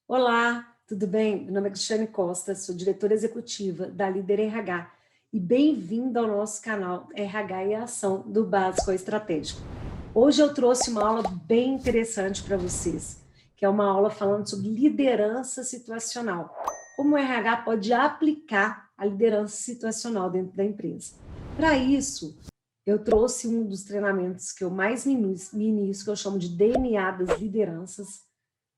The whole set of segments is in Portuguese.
Olá, tudo bem? Meu nome é Cristiane Costa, sou diretora executiva da Líder RH e bem-vindo ao nosso canal RH em Ação do Básico ao Estratégico. Hoje eu trouxe uma aula bem interessante para vocês, que é uma aula falando sobre liderança situacional. Como o RH pode aplicar a liderança situacional dentro da empresa. Para isso, eu trouxe um dos treinamentos que eu mais ministro, que eu chamo de DNA das lideranças.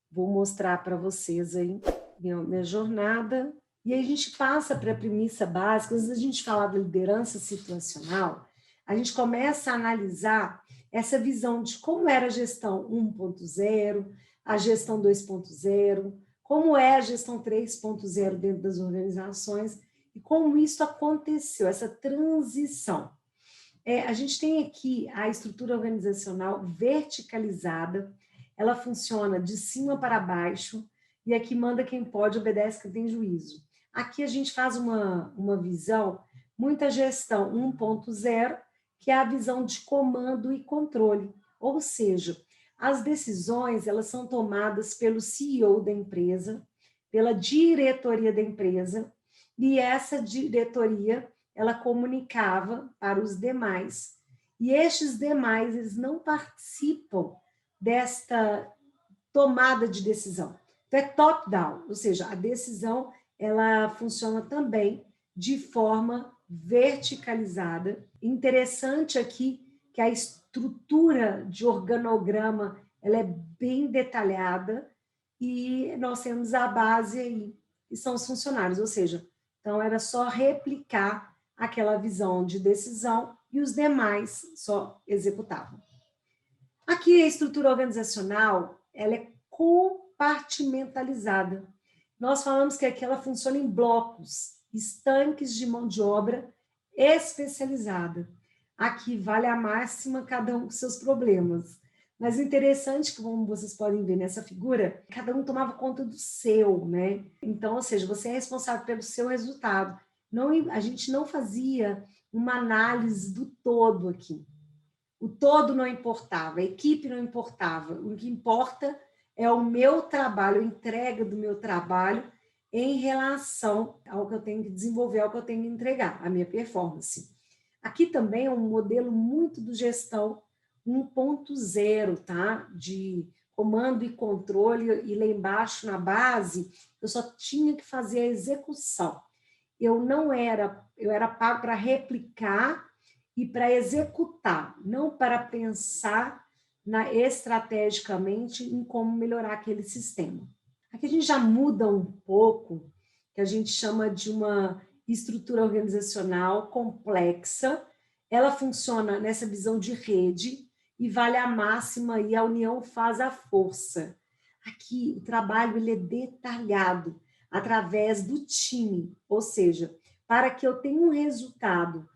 Vou mostrar para vocês aí minha jornada. E aí a gente passa para a premissa básica. Antes da gente falar da liderança situacional, a gente começa a analisar essa visão de como era a gestão 1.0, a gestão 2.0, como é a gestão 3.0 dentro das organizações e como isso aconteceu, essa transição. A gente tem aqui a estrutura organizacional verticalizada, ela funciona de cima para baixo, e aqui manda quem pode, obedece quem tem juízo. Aqui a gente faz uma visão, muita gestão 1.0, que é a visão de comando e controle, ou seja, as decisões elas são tomadas pelo CEO da empresa, pela diretoria da empresa, e essa diretoria ela comunicava para os demais. E estes demais, eles não participam desta tomada de decisão. Então, é top-down, ou seja, a decisão ela funciona também de forma verticalizada. Interessante aqui que a estrutura de organograma ela é bem detalhada e nós temos a base aí, que são os funcionários, ou seja, então era só replicar aquela visão de decisão e os demais só executavam. Aqui a estrutura organizacional, ela é compartimentalizada. Nós falamos que aqui ela funciona em blocos, estanques de mão de obra especializada. Aqui vale a máxima, cada um com seus problemas. Mas o interessante, que como vocês podem ver nessa figura, cada um tomava conta do seu, né? Então, ou seja, você é responsável pelo seu resultado. Não, a gente não fazia uma análise do todo aqui. O todo não importava, a equipe não importava. O que importa é o meu trabalho, a entrega do meu trabalho em relação ao que eu tenho que desenvolver, ao que eu tenho que entregar, a minha performance. Aqui também é um modelo muito do gestão 1.0, tá? De comando e controle, e lá embaixo, na base, eu só tinha que fazer a execução. Eu era pago para replicar e para executar, não para pensar estrategicamente em como melhorar aquele sistema. Aqui a gente já muda um pouco, que a gente chama de uma estrutura organizacional complexa. Ela funciona nessa visão de rede e vale a máxima e a união faz a força. Aqui o trabalho ele é detalhado através do time, ou seja, para que eu tenha um resultado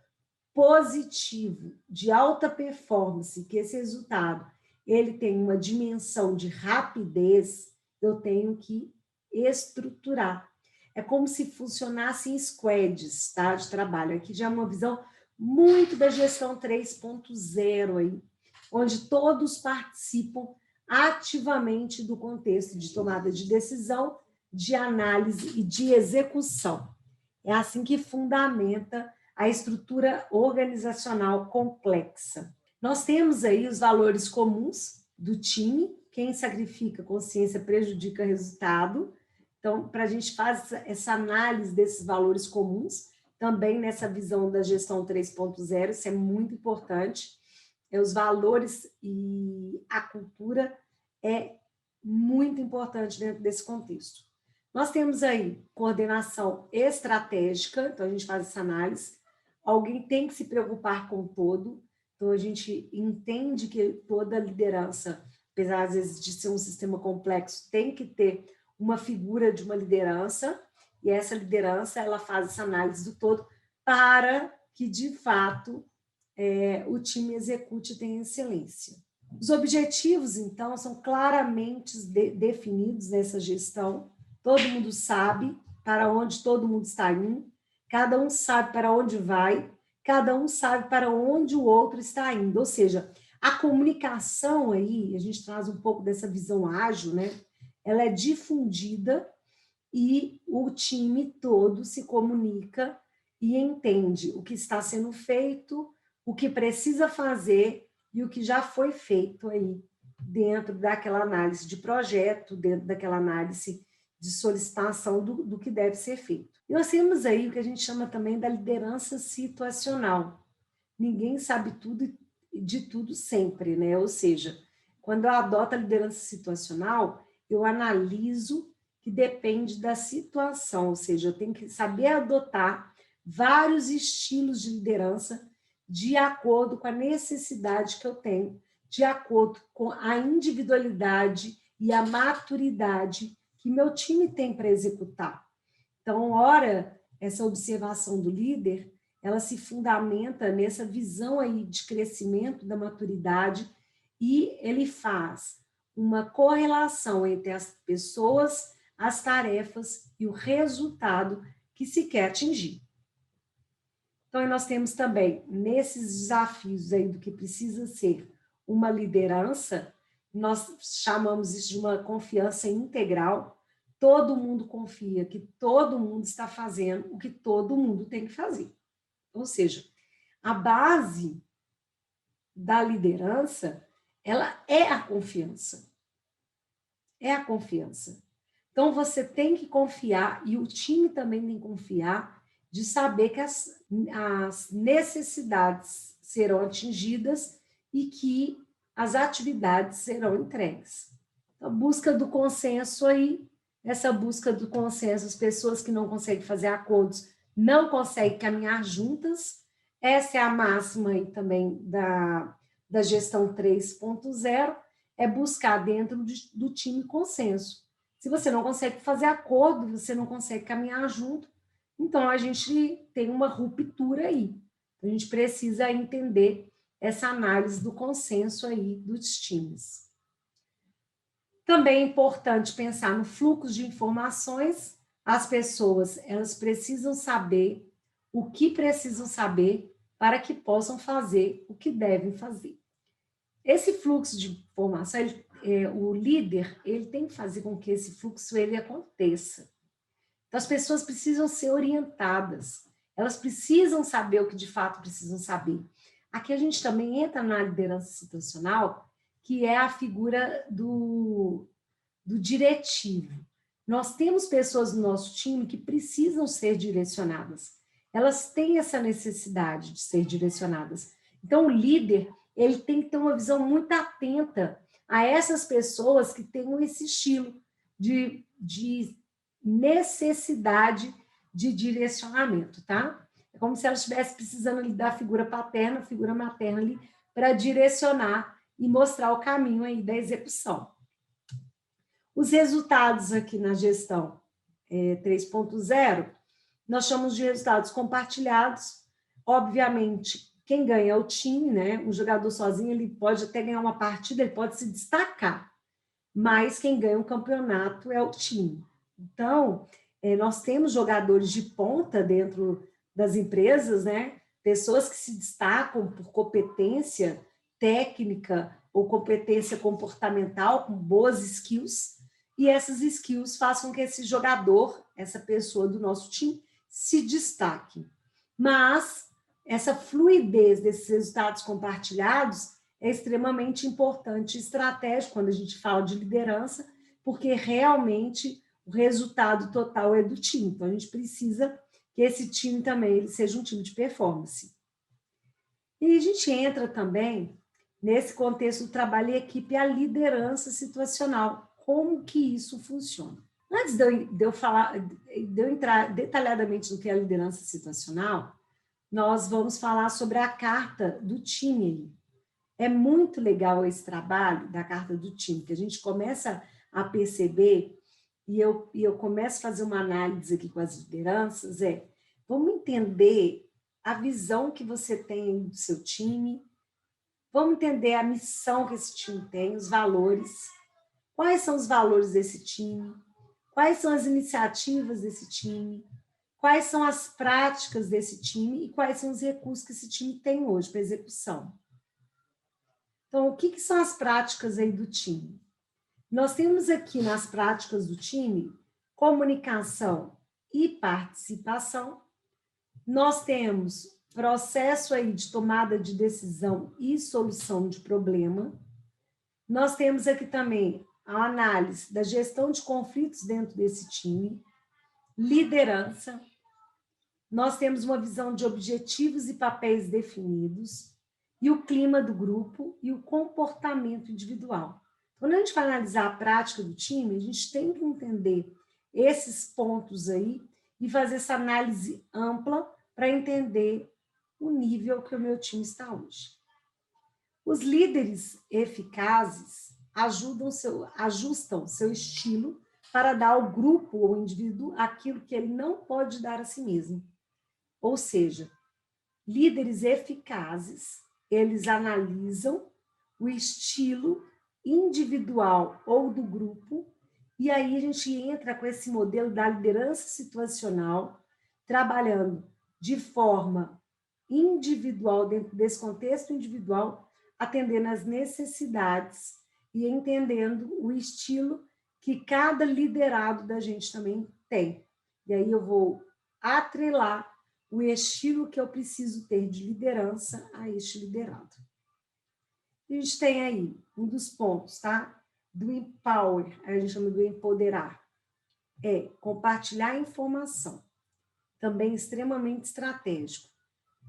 positivo, de alta performance, que esse resultado ele tem uma dimensão de rapidez, eu tenho que estruturar. É como se funcionasse em squads, tá, de trabalho. Aqui já é uma visão muito da gestão 3.0 aí, onde todos participam ativamente do contexto de tomada de decisão, de análise e de execução. É assim que fundamenta a estrutura organizacional complexa. Nós temos aí os valores comuns do time, quem sacrifica consciência prejudica resultado. Então, para a gente fazer essa análise desses valores comuns, também nessa visão da gestão 3.0, isso é muito importante. Os valores e a cultura é muito importante dentro desse contexto. Nós temos aí coordenação estratégica, então a gente faz essa análise. Alguém tem que se preocupar com o todo, então a gente entende que toda liderança, apesar às vezes de ser um sistema complexo, tem que ter uma figura de uma liderança, e essa liderança ela faz essa análise do todo para que, de fato, o time execute e tenha excelência. Os objetivos, então, são claramente definidos nessa gestão. Todo mundo sabe para onde todo mundo está indo, cada um sabe para onde vai, cada um sabe para onde o outro está indo. Ou seja, a comunicação aí, a gente traz um pouco dessa visão ágil, né? ela é difundida e o time todo se comunica e entende o que está sendo feito, o que precisa fazer e o que já foi feito aí dentro daquela análise de projeto, dentro daquela análise de solicitação do que deve ser feito. E nós temos aí o que a gente chama também da liderança situacional. Ninguém sabe tudo de tudo sempre, né? Ou seja, quando eu adoto a liderança situacional, eu analiso que depende da situação, ou seja, eu tenho que saber adotar vários estilos de liderança de acordo com a necessidade que eu tenho, de acordo com a individualidade e a maturidade que meu time tem para executar. Então, ora, essa observação do líder, ela se fundamenta nessa visão aí de crescimento da maturidade e ele faz uma correlação entre as pessoas, as tarefas e o resultado que se quer atingir. Então, nós temos também, nesses desafios aí do que precisa ser uma liderança, nós chamamos isso de uma confiança integral. Todo mundo confia que todo mundo está fazendo o que todo mundo tem que fazer. Ou seja, a base da liderança, ela é a confiança. É a confiança. Então, você tem que confiar, e o time também tem que confiar, de saber que as necessidades serão atingidas e que as atividades serão entregues. A busca do consenso aí, essa busca do consenso, as pessoas que não conseguem fazer acordos não conseguem caminhar juntas. Essa é a máxima aí também da gestão 3.0, é buscar dentro do time consenso. Se você não consegue fazer acordo, você não consegue caminhar junto, então a gente tem uma ruptura aí. A gente precisa entender essa análise do consenso aí dos times. Também é importante pensar no fluxo de informações. As pessoas, elas precisam saber o que precisam saber para que possam fazer o que devem fazer. Esse fluxo de informação, o líder, ele tem que fazer com que esse fluxo ele aconteça. Então, as pessoas precisam ser orientadas, elas precisam saber o que de fato precisam saber. Aqui a gente também entra na liderança situacional, que é a figura do diretivo. Nós temos pessoas no nosso time que precisam ser direcionadas. Elas têm essa necessidade de ser direcionadas. Então, o líder, ele tem que ter uma visão muito atenta a essas pessoas que tenham esse estilo de necessidade de direcionamento, tá? É como se ela estivesse precisando ali da figura paterna, figura materna ali, para direcionar e mostrar o caminho aí da execução. Os resultados aqui na gestão 3.0, nós chamamos de resultados compartilhados. Obviamente, quem ganha é o time, né? Um jogador sozinho, ele pode até ganhar uma partida, ele pode se destacar, mas quem ganha o campeonato é o time. Então, nós temos jogadores de ponta dentro das empresas, né? Pessoas que se destacam por competência técnica ou competência comportamental, com boas skills, e essas skills façam com que esse jogador, essa pessoa do nosso time, se destaque. Mas essa fluidez desses resultados compartilhados é extremamente importante e estratégico quando a gente fala de liderança, porque realmente o resultado total é do time. Então, a gente precisa que esse time também ele seja um time de performance. E a gente entra também nesse contexto do trabalho em equipe, a liderança situacional. Como que isso funciona? Antes de eu entrar detalhadamente no que é a liderança situacional, nós vamos falar sobre a carta do time. É muito legal esse trabalho da carta do time, que a gente começa a perceber, e eu começo a fazer uma análise aqui com as lideranças, vamos entender a visão que você tem do seu time, vamos entender a missão que esse time tem, os valores, quais são os valores desse time, quais são as iniciativas desse time, quais são as práticas desse time e quais são os recursos que esse time tem hoje para execução. Então, o que são as práticas aí do time? Nós temos aqui nas práticas do time comunicação e participação. Nós temos processo aí de tomada de decisão e solução de problema. Nós temos aqui também a análise da gestão de conflitos dentro desse time, liderança. Nós temos uma visão de objetivos e papéis definidos, e o clima do grupo e o comportamento individual. Quando a gente vai analisar a prática do time, a gente tem que entender esses pontos aí e fazer essa análise ampla para entender o nível que o meu time está hoje. Os líderes eficazes ajustam seu estilo para dar ao grupo ou indivíduo aquilo que ele não pode dar a si mesmo. Ou seja, líderes eficazes, eles analisam o estilo individual ou do grupo, e aí a gente entra com esse modelo da liderança situacional, trabalhando de forma individual, dentro desse contexto individual, atendendo às necessidades e entendendo o estilo que cada liderado da gente também tem. E aí eu vou atrelar o estilo que eu preciso ter de liderança a este liderado. A gente tem aí um dos pontos, tá? Do empower, a gente chama do empoderar. É compartilhar informação. Também extremamente estratégico.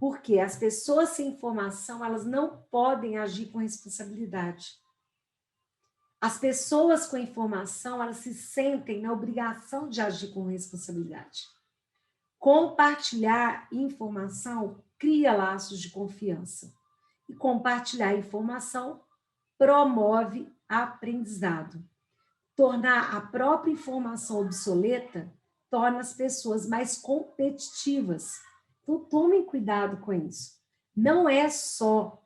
Porque as pessoas sem informação, elas não podem agir com responsabilidade. As pessoas com informação, elas se sentem na obrigação de agir com responsabilidade. Compartilhar informação cria laços de confiança. E compartilhar informação promove aprendizado. Tornar a própria informação obsoleta torna as pessoas mais competitivas. Então, tomem cuidado com isso. Não é só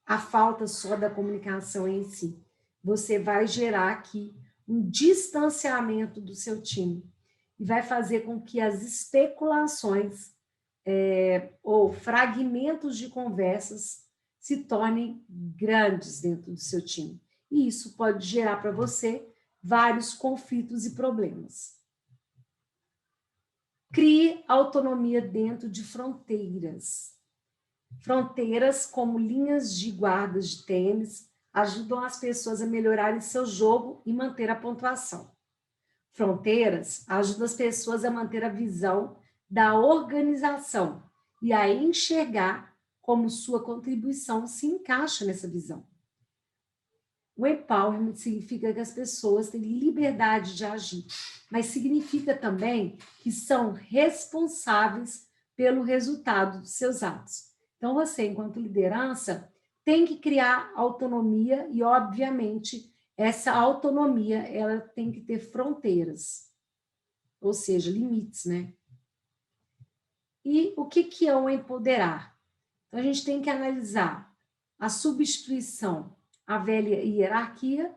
a falta só da comunicação em si. Você vai gerar aqui um distanciamento do seu time e vai fazer com que as especulações ou fragmentos de conversas se tornem grandes dentro do seu time. E isso pode gerar para você vários conflitos e problemas. Crie autonomia dentro de fronteiras. Fronteiras como linhas de guardas de tênis ajudam as pessoas a melhorarem seu jogo e manter a pontuação. Fronteiras ajudam as pessoas a manter a visão da organização e a enxergar como sua contribuição se encaixa nessa visão. O empowerment significa que as pessoas têm liberdade de agir, mas significa também que são responsáveis pelo resultado dos seus atos. Então, você, enquanto liderança, tem que criar autonomia e, obviamente, essa autonomia ela tem que ter fronteiras, ou seja, limites, né? E o que é o empoderar? Então, a gente tem que analisar a substituição à velha hierarquia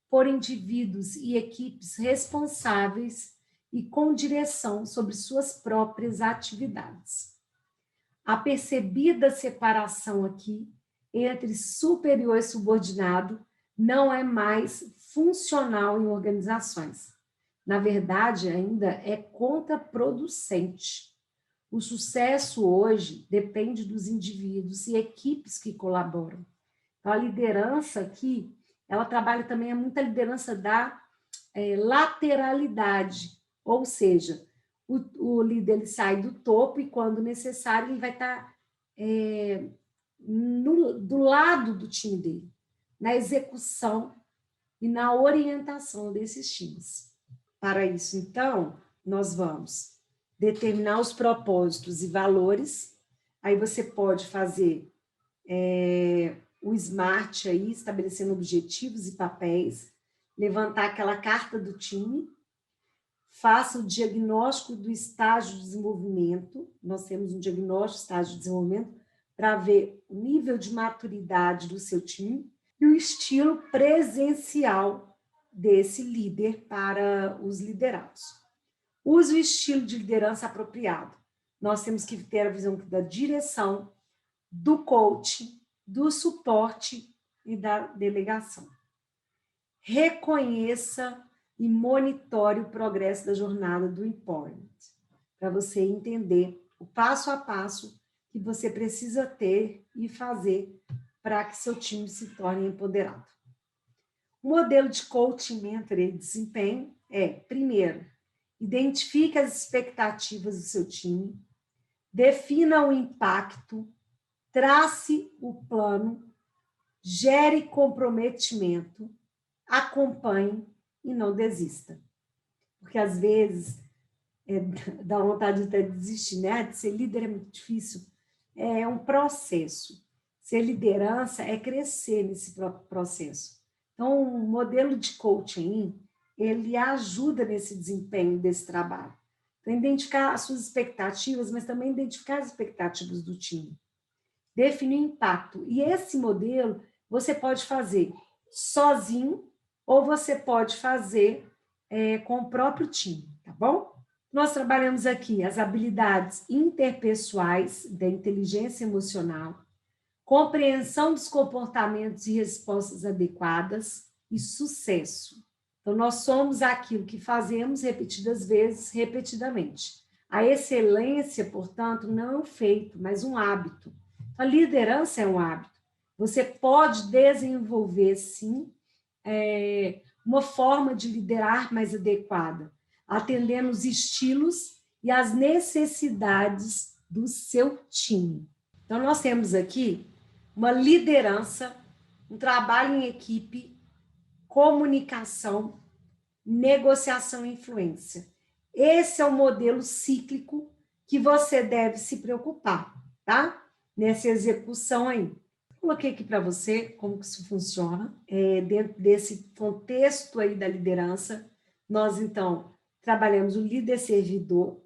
por indivíduos e equipes responsáveis e com direção sobre suas próprias atividades. A percebida separação aqui entre superior e subordinado não é mais funcional em organizações. Na verdade, ainda é contraproducente. O sucesso hoje depende dos indivíduos e equipes que colaboram. Então, a liderança aqui, ela trabalha também muita liderança da lateralidade, ou seja, o líder ele sai do topo e, quando necessário, ele vai estar do lado do time dele, na execução e na orientação desses times. Para isso, então, nós vamos determinar os propósitos e valores. Aí você pode fazer o SMART aí, estabelecendo objetivos e papéis, levantar aquela carta do time, faça o diagnóstico do estágio de desenvolvimento. Nós temos um diagnóstico, estágio de desenvolvimento, para ver o nível de maturidade do seu time e o estilo presencial desse líder para os liderados. Use o estilo de liderança apropriado. Nós temos que ter a visão da direção, do coaching, do suporte e da delegação. reconheça e monitore o progresso da jornada do empowerment, para você entender o passo a passo que você precisa ter e fazer para que seu time se torne empoderado. O modelo de coaching, mentor e desempenho é, primeiro, identifique as expectativas do seu time, defina o impacto, trace o plano, gere comprometimento, acompanhe e não desista. Porque, às vezes, dá vontade de até desistir, né? De ser líder é muito difícil. É um processo. Ser liderança é crescer nesse processo. Então, o modelo de coaching, ele ajuda nesse desempenho desse trabalho. Então, identificar as suas expectativas, mas também identificar as expectativas do time. Definir o impacto. E esse modelo você pode fazer sozinho ou você pode fazer com o próprio time, tá bom? Nós trabalhamos aqui as habilidades interpessoais da inteligência emocional, compreensão dos comportamentos e respostas adequadas e sucesso. Então, nós somos aquilo que fazemos repetidas vezes, repetidamente. A excelência, portanto, não é um feito, mas um hábito. A liderança é um hábito. Você pode desenvolver, sim, uma forma de liderar mais adequada, atendendo os estilos e as necessidades do seu time. Então, nós temos aqui uma liderança, um trabalho em equipe, comunicação, negociação e influência. Esse é o modelo cíclico que você deve se preocupar, tá? Nessa execução aí. Coloquei aqui para você como que isso funciona. Dentro desse contexto aí da liderança, nós, então, trabalhamos o líder servidor,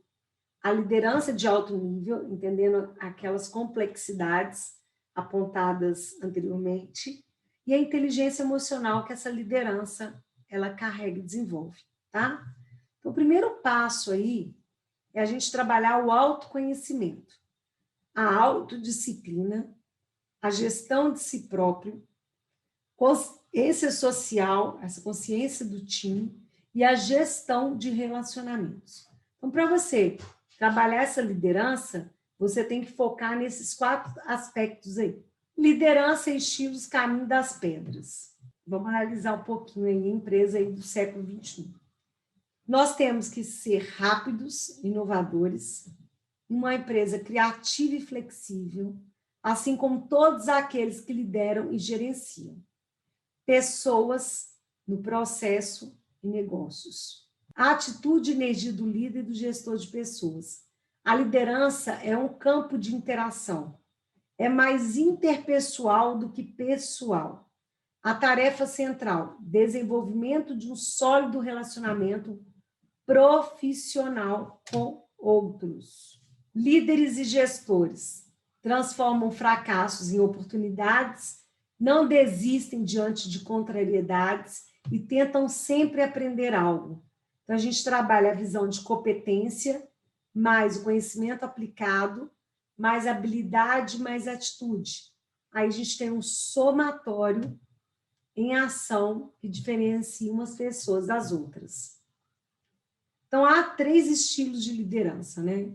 a liderança de alto nível, entendendo aquelas complexidades apontadas anteriormente, e a inteligência emocional que essa liderança ela carrega e desenvolve, tá? Então, o primeiro passo aí é a gente trabalhar o autoconhecimento, a autodisciplina, a gestão de si próprio, consciência social, essa consciência do time e a gestão de relacionamentos. Então, para você trabalhar essa liderança, você tem que focar nesses 4 aspectos aí. Liderança e estilos caminho das pedras. Vamos analisar um pouquinho aí a empresa aí do século XXI. Nós temos que ser rápidos, inovadores, uma empresa criativa e flexível, assim como todos aqueles que lideram e gerenciam. Pessoas no processo e negócios. A atitude e energia do líder e do gestor de pessoas. A liderança é um campo de interação. É mais interpessoal do que pessoal. A tarefa central, desenvolvimento de um sólido relacionamento profissional com outros. Líderes e gestores transformam fracassos em oportunidades, não desistem diante de contrariedades e tentam sempre aprender algo. Então, a gente trabalha a visão de competência, mais o conhecimento aplicado, mais habilidade, mais atitude. Aí a gente tem um somatório em ação que diferencia umas pessoas das outras. Então, há 3 estilos de liderança, né?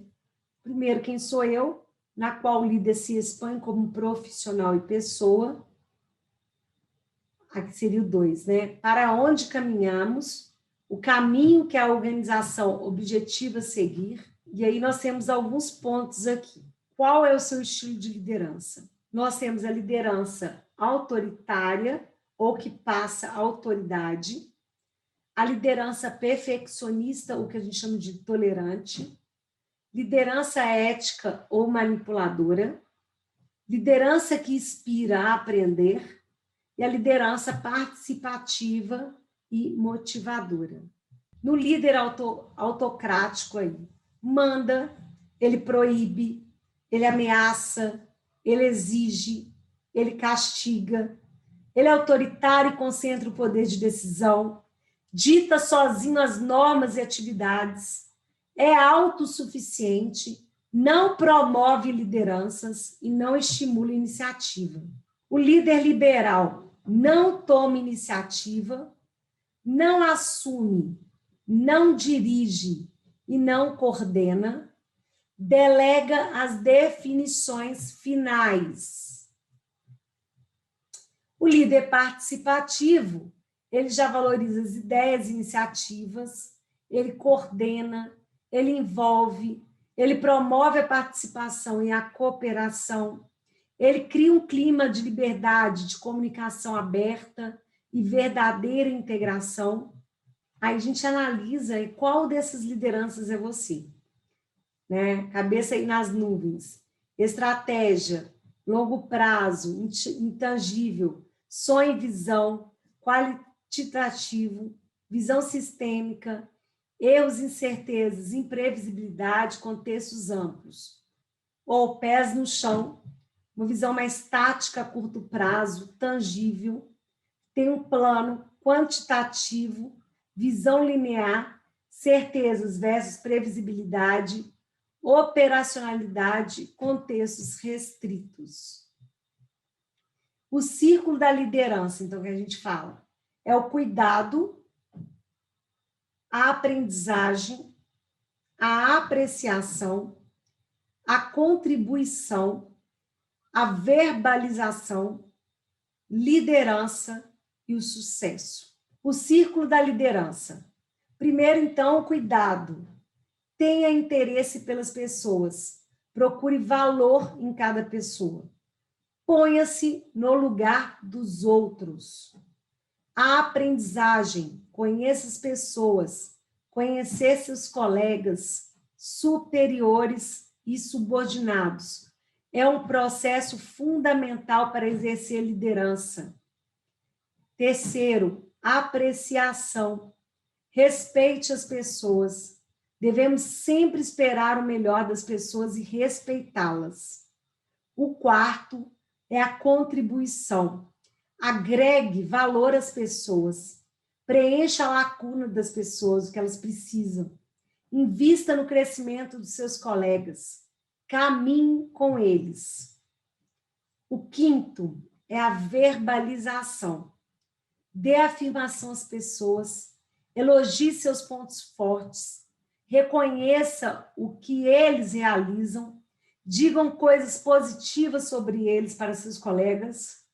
Primeiro, quem sou eu, na qual o líder se expõe como profissional e pessoa. Aqui seria o 2, né? Para onde caminhamos, o caminho que a organização objetiva seguir. E aí nós temos alguns pontos aqui. Qual é o seu estilo de liderança? Nós temos a liderança autoritária, ou que passa autoridade, a liderança perfeccionista, o que a gente chama de tolerante, liderança ética ou manipuladora, liderança que inspira a aprender e a liderança participativa e motivadora. No líder autocrático aí, manda, ele proíbe, ele ameaça, ele exige, ele castiga, ele é autoritário e concentra o poder de decisão, dita sozinho as normas e atividades, é autossuficiente, não promove lideranças e não estimula iniciativa. O líder liberal não toma iniciativa, não assume, não dirige e não coordena, delega as definições finais. O líder participativo, ele já valoriza as ideias e iniciativas, ele coordena, ele envolve, ele promove a participação e a cooperação, ele cria um clima de liberdade, de comunicação aberta e verdadeira integração. Aí a gente analisa qual dessas lideranças é você, né? Cabeça aí nas nuvens, estratégia, longo prazo, intangível, sonho e visão, qualitativo, visão sistêmica, erros, incertezas, imprevisibilidade, contextos amplos. Ou pés no chão, uma visão mais tática a curto prazo, tangível, tem um plano quantitativo, visão linear, certezas versus previsibilidade, operacionalidade, contextos restritos. O círculo da liderança, então, que a gente fala, é o cuidado, a aprendizagem, a apreciação, a contribuição, a verbalização, liderança e o sucesso. O círculo da liderança. Primeiro, então, o cuidado. Tenha interesse pelas pessoas. Procure valor em cada pessoa. Ponha-se no lugar dos outros. A aprendizagem. Conheça as pessoas. Conhecer seus colegas, superiores e subordinados. É um processo fundamental para exercer liderança. Terceiro, apreciação. Respeite as pessoas. Devemos sempre esperar o melhor das pessoas e respeitá-las. O quarto é a contribuição. Agregue valor às pessoas. Preencha a lacuna das pessoas, o que elas precisam. Invista no crescimento dos seus colegas. Caminhe com eles. O quinto é a verbalização. Dê afirmação às pessoas. Elogie seus pontos fortes. Reconheça o que eles realizam. Digam coisas positivas sobre eles para seus colegas.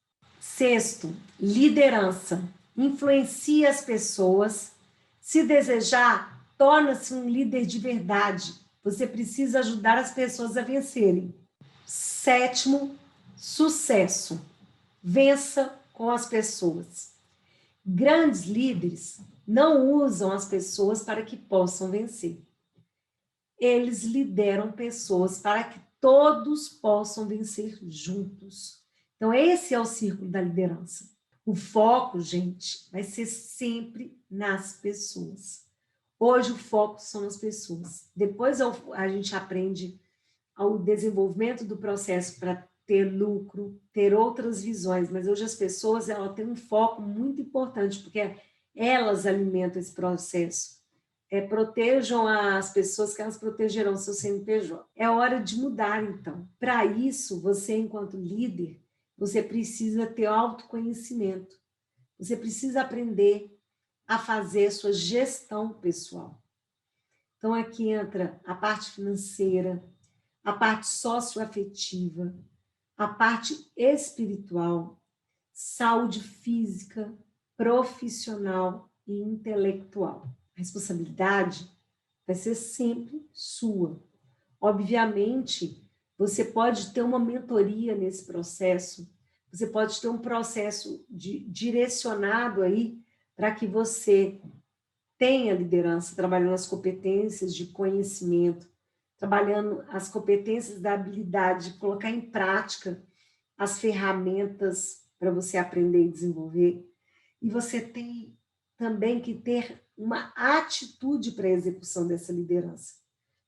Sexto, liderança. Influencie as pessoas. Se desejar, torna-se um líder de verdade. Você precisa ajudar as pessoas a vencerem. Sétimo, sucesso. Vença com as pessoas. Grandes líderes não usam as pessoas para que possam vencer. Eles lideram pessoas para que todos possam vencer juntos. Então, esse é o círculo da liderança. O foco, gente, vai ser sempre nas pessoas. Hoje o foco são as pessoas. Depois a gente aprende ao desenvolvimento do processo para ter lucro, ter outras visões, mas hoje as pessoas elas têm um foco muito importante, porque elas alimentam esse processo. Protejam as pessoas que elas protegerão seu CNPJ. É hora de mudar, então. Para isso, você, enquanto líder, você precisa ter autoconhecimento. Você precisa aprender a fazer sua gestão pessoal. Então, aqui entra a parte financeira, a parte socioafetiva, a parte espiritual, saúde física, profissional e intelectual. A responsabilidade vai ser sempre sua. Obviamente, você pode ter uma mentoria nesse processo, você pode ter um processo direcionado aí para que você tenha liderança, trabalhando as competências de conhecimento, trabalhando as competências da habilidade de colocar em prática as ferramentas para você aprender e desenvolver. E você tem também que ter uma atitude para a execução dessa liderança.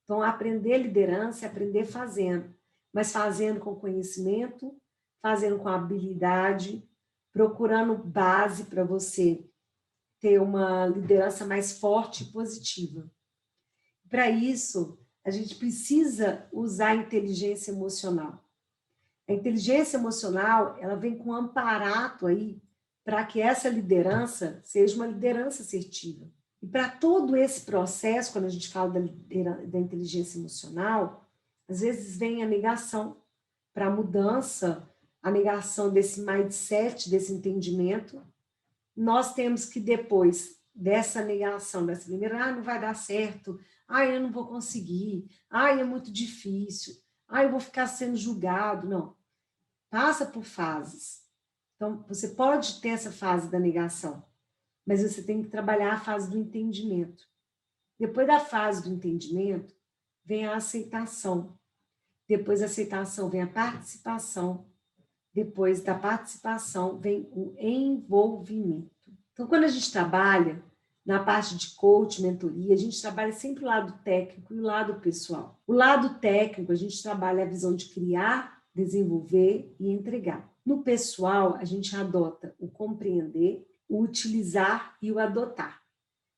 Então, aprender liderança é aprender fazendo, mas fazendo com conhecimento, fazendo com habilidade, procurando base para você ter uma liderança mais forte e positiva. Para isso, a gente precisa usar a inteligência emocional. A inteligência emocional, ela vem com um aparato aí para que essa liderança seja uma liderança assertiva. E para todo esse processo, quando a gente fala da inteligência emocional, às vezes vem a negação para a mudança, a negação desse mindset, desse entendimento. Nós temos que, depois dessa negação, dessa primeira, não vai dar certo, eu não vou conseguir, é muito difícil, eu vou ficar sendo julgado. Não, passa por fases. Então, você pode ter essa fase da negação, mas você tem que trabalhar a fase do entendimento. Depois da fase do entendimento, vem a aceitação. Depois da aceitação, vem a participação. Depois da participação, vem o envolvimento. Então, quando a gente trabalha na parte de coach, mentoria, a gente trabalha sempre o lado técnico e o lado pessoal. O lado técnico, a gente trabalha a visão de criar, desenvolver e entregar. No pessoal, a gente adota o compreender, o utilizar e o adotar.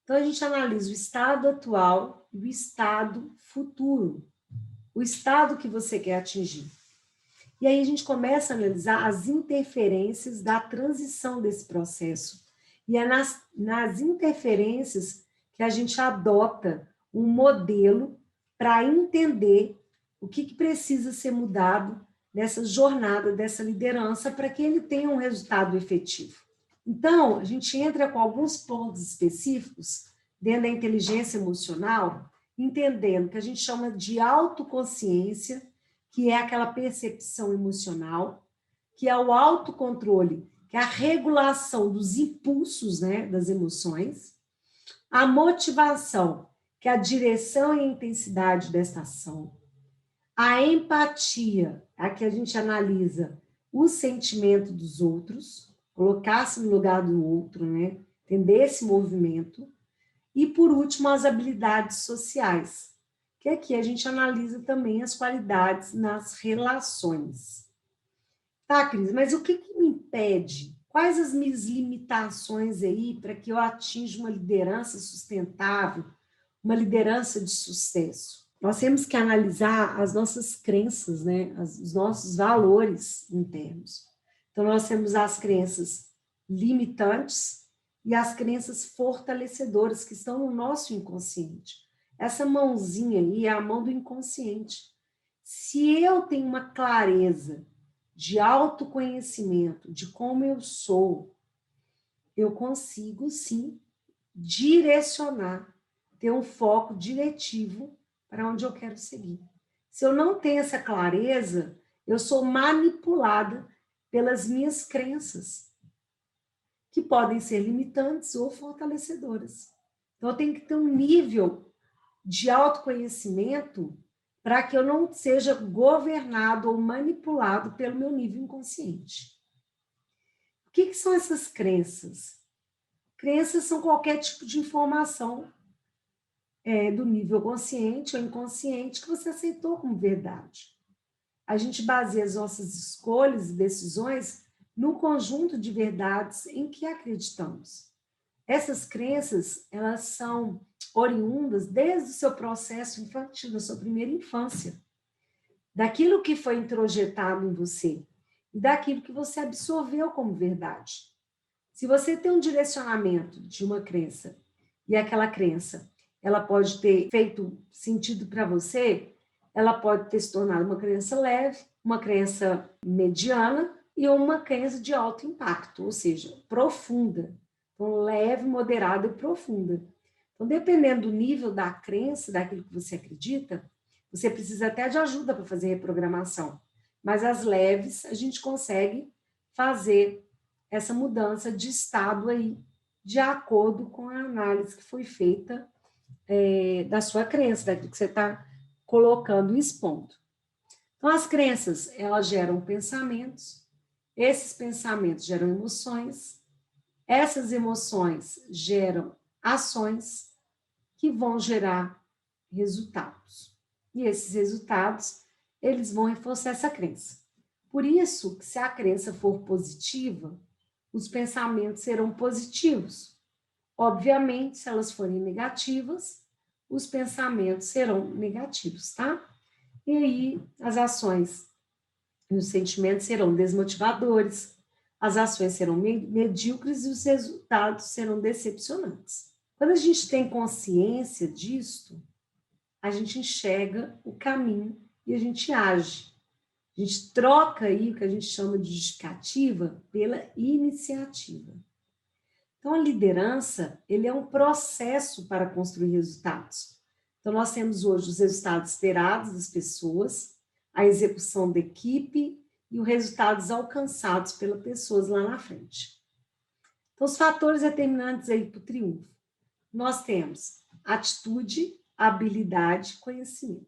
Então, a gente analisa o estado atual e o estado futuro, o estado que você quer atingir. E aí a gente começa a analisar as interferências da transição desse processo. E é nas interferências que a gente adota um modelo para entender o que precisa ser mudado nessa jornada dessa liderança para que ele tenha um resultado efetivo. Então, a gente entra com alguns pontos específicos dentro da inteligência emocional, entendendo que a gente chama de autoconsciência, que é aquela percepção emocional, que é o autocontrole, que é a regulação dos impulsos, né, das emoções, a motivação, que é a direção e a intensidade dessa ação, a empatia, a que a gente analisa o sentimento dos outros, colocar-se no lugar do outro, né, entender esse movimento, e, por último, as habilidades sociais, que aqui a gente analisa também as qualidades nas relações. Tá, Cris, mas o que me impede? Quais as minhas limitações aí para que eu atinja uma liderança sustentável, uma liderança de sucesso? Nós temos que analisar as nossas crenças, né? Os nossos valores internos. Então, nós temos as crenças limitantes e as crenças fortalecedoras que estão no nosso inconsciente. Essa mãozinha aí é a mão do inconsciente. Se eu tenho uma clareza de autoconhecimento, de como eu sou, eu consigo, sim, direcionar, ter um foco diretivo para onde eu quero seguir. Se eu não tenho essa clareza, eu sou manipulada pelas minhas crenças, que podem ser limitantes ou fortalecedoras. Então, eu tenho que ter um nível de autoconhecimento para que eu não seja governado ou manipulado pelo meu nível inconsciente. O que são essas crenças? Crenças são qualquer tipo de informação do nível consciente ou inconsciente que você aceitou como verdade. A gente baseia as nossas escolhas e decisões no conjunto de verdades em que acreditamos. Essas crenças, elas são oriundas desde o seu processo infantil, da sua primeira infância, daquilo que foi introjetado em você e daquilo que você absorveu como verdade. Se você tem um direcionamento de uma crença e aquela crença, ela pode ter feito sentido para você, ela pode ter se tornado uma crença leve, uma crença mediana e uma crença de alto impacto, ou seja, profunda. Então, leve, moderada e profunda. Então, dependendo do nível da crença, daquilo que você acredita, você precisa até de ajuda para fazer reprogramação. Mas as leves, a gente consegue fazer essa mudança de estado aí, de acordo com a análise que foi feita da sua crença, daquilo que você está colocando e expondo. Então, as crenças, elas geram pensamentos, esses pensamentos geram emoções, essas emoções geram ações que vão gerar resultados. E esses resultados, eles vão reforçar essa crença. Por isso, que se a crença for positiva, os pensamentos serão positivos. Obviamente, se elas forem negativas, os pensamentos serão negativos, tá? E aí, as ações e os sentimentos serão desmotivadores, as ações serão medíocres e os resultados serão decepcionantes. Quando a gente tem consciência disto, a gente enxerga o caminho e a gente age. A gente troca aí o que a gente chama de justificativa pela iniciativa. Então, a liderança, ele é um processo para construir resultados. Então, nós temos hoje os resultados esperados das pessoas, a execução da equipe e os resultados alcançados pelas pessoas lá na frente. Então, os fatores determinantes aí para o triunfo. Nós temos atitude, habilidade e conhecimento.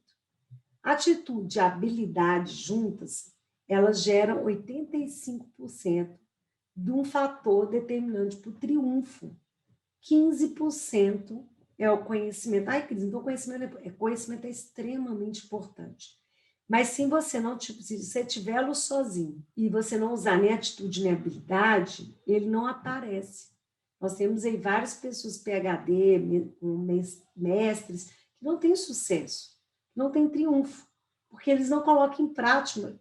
Atitude e habilidade juntas, elas geram 85% de um fator determinante para o triunfo. 15% é o conhecimento. Ai, Cris, então conhecimento é extremamente importante. Mas se você tiver sozinho e você não usar nem atitude nem habilidade, ele não aparece. Nós temos aí várias pessoas PhD, mestres, que não têm sucesso, não têm triunfo, porque eles não colocam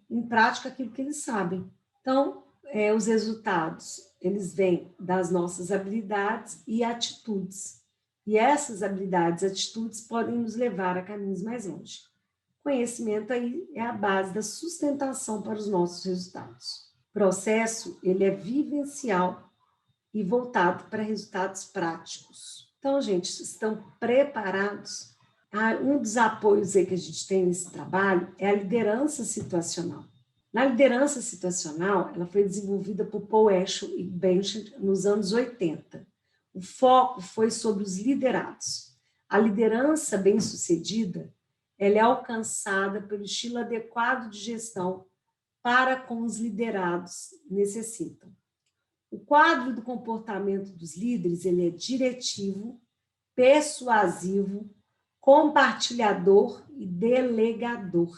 em prática aquilo que eles sabem. Então, os resultados, eles vêm das nossas habilidades e atitudes. E essas habilidades e atitudes podem nos levar a caminhos mais longe. Conhecimento aí é a base da sustentação para os nossos resultados. O processo, ele é vivencial e voltado para resultados práticos. Então, gente, estão preparados? Um dos apoios aí que a gente tem nesse trabalho é a liderança situacional. Na liderança situacional, ela foi desenvolvida por Paul Escher e Bench nos anos 80. O foco foi sobre os liderados. A liderança bem-sucedida, ela é alcançada pelo estilo adequado de gestão para com os liderados necessitam. O quadro do comportamento dos líderes, ele é diretivo, persuasivo, compartilhador e delegador.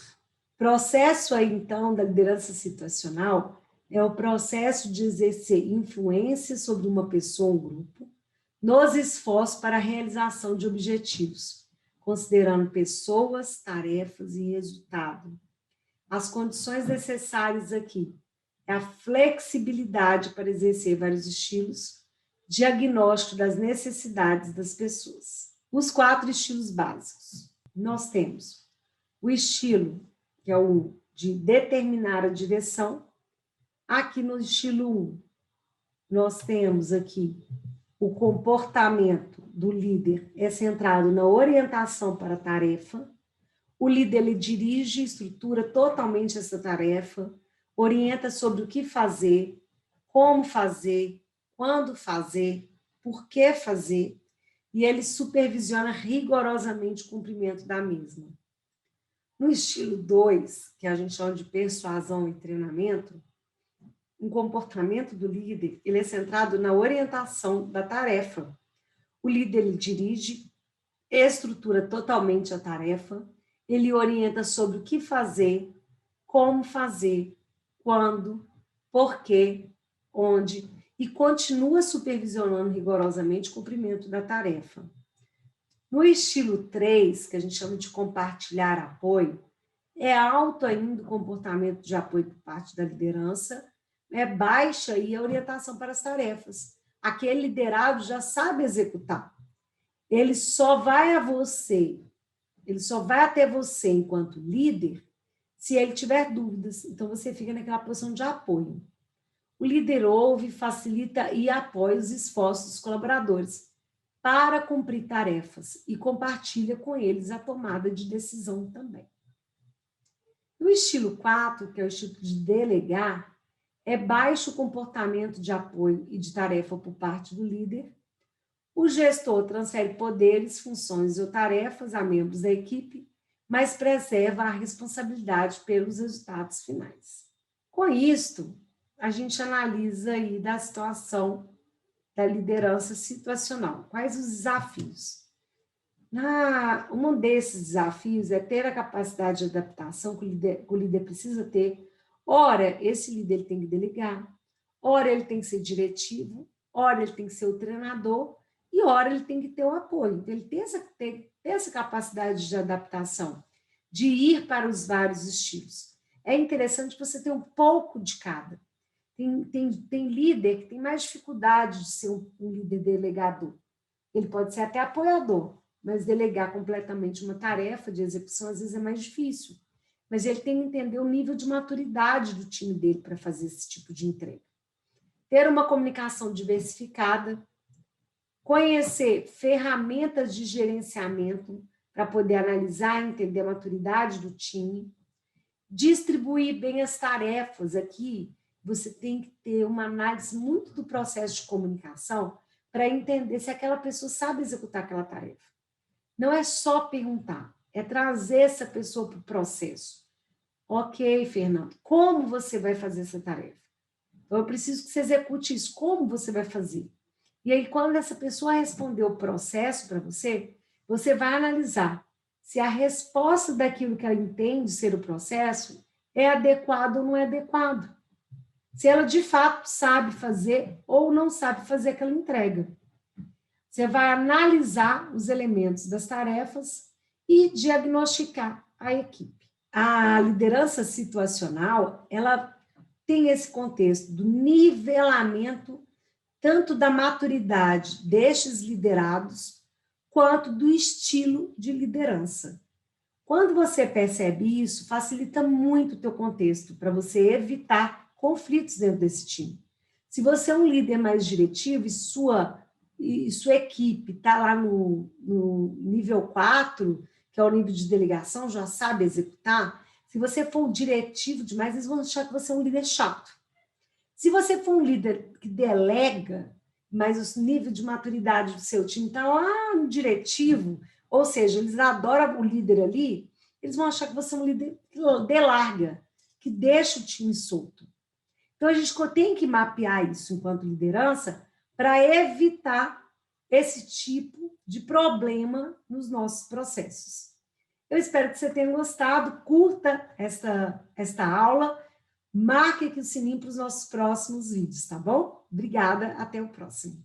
Processo aí, então, da liderança situacional é o processo de exercer influência sobre uma pessoa ou um grupo nos esforços para a realização de objetivos, considerando pessoas, tarefas e resultado. As condições necessárias aqui é a flexibilidade para exercer vários estilos, diagnóstico das necessidades das pessoas. Os 4 estilos básicos. Nós temos o estilo, que é o de determinar a direção. Aqui no estilo 1, nós temos aqui o comportamento do líder é centrado na orientação para a tarefa. O líder, ele dirige e estrutura totalmente essa tarefa, orienta sobre o que fazer, como fazer, quando fazer, por que fazer, e ele supervisiona rigorosamente o cumprimento da mesma. No estilo 2, que a gente chama de persuasão e treinamento, o comportamento do líder, ele é centrado na orientação da tarefa. O líder, ele dirige, estrutura totalmente a tarefa, ele orienta sobre o que fazer, como fazer, quando, por quê, onde, e continua supervisionando rigorosamente o cumprimento da tarefa. No estilo 3, que a gente chama de compartilhar apoio, é alto ainda o comportamento de apoio por parte da liderança, é baixa aí a orientação para as tarefas. Aquele liderado já sabe executar. Ele só vai até você enquanto líder se ele tiver dúvidas. Então, você fica naquela posição de apoio. O líder ouve, facilita e apoia os esforços dos colaboradores para cumprir tarefas e compartilha com eles a tomada de decisão também. No estilo 4, que é o estilo de delegar, é baixo o comportamento de apoio e de tarefa por parte do líder. O gestor transfere poderes, funções ou tarefas a membros da equipe, mas preserva a responsabilidade pelos resultados finais. Com isto, a gente analisa aí da situação da liderança situacional. Quais os desafios? Um desses desafios é ter a capacidade de adaptação que o líder precisa ter. Ora, esse líder tem que delegar, ora ele tem que ser diretivo, ora ele tem que ser o treinador, e ora ele tem que ter o apoio. Então, ele tem essa capacidade de adaptação, de ir para os vários estilos. É interessante você ter um pouco de cada. Tem líder que tem mais dificuldade de ser um líder delegador. Ele pode ser até apoiador, mas delegar completamente uma tarefa de execução, às vezes, é mais difícil. Mas ele tem que entender o nível de maturidade do time dele para fazer esse tipo de entrega. Ter uma comunicação diversificada, conhecer ferramentas de gerenciamento para poder analisar e entender a maturidade do time, distribuir bem as tarefas. Aqui, você tem que ter uma análise muito do processo de comunicação para entender se aquela pessoa sabe executar aquela tarefa. Não é só perguntar, é trazer essa pessoa para o processo. Ok, Fernando, como você vai fazer essa tarefa? Então, eu preciso que você execute isso. Como você vai fazer? E aí, quando essa pessoa responder o processo para você, você vai analisar se a resposta daquilo que ela entende ser o processo é adequado ou não é adequado. Se ela, de fato, sabe fazer ou não sabe fazer aquela entrega. Você vai analisar os elementos das tarefas e diagnosticar a equipe. A liderança situacional, ela tem esse contexto do nivelamento tanto da maturidade destes liderados, quanto do estilo de liderança. Quando você percebe isso, facilita muito o teu contexto, para você evitar conflitos dentro desse time. Se você é um líder mais diretivo e sua equipe está lá no nível 4, que é o nível de delegação, já sabe executar, se você for diretivo demais, eles vão achar que você é um líder chato. Se você for um líder que delega, mas o nível de maturidade do seu time está lá no diretivo, ou seja, eles adoram o líder ali, eles vão achar que você é um líder que delarga, que deixa o time solto. Então, a gente tem que mapear isso enquanto liderança para evitar esse tipo de problema nos nossos processos. Eu espero que você tenha gostado, curta esta aula, marque aqui o sininho para os nossos próximos vídeos, tá bom? Obrigada, até o próximo.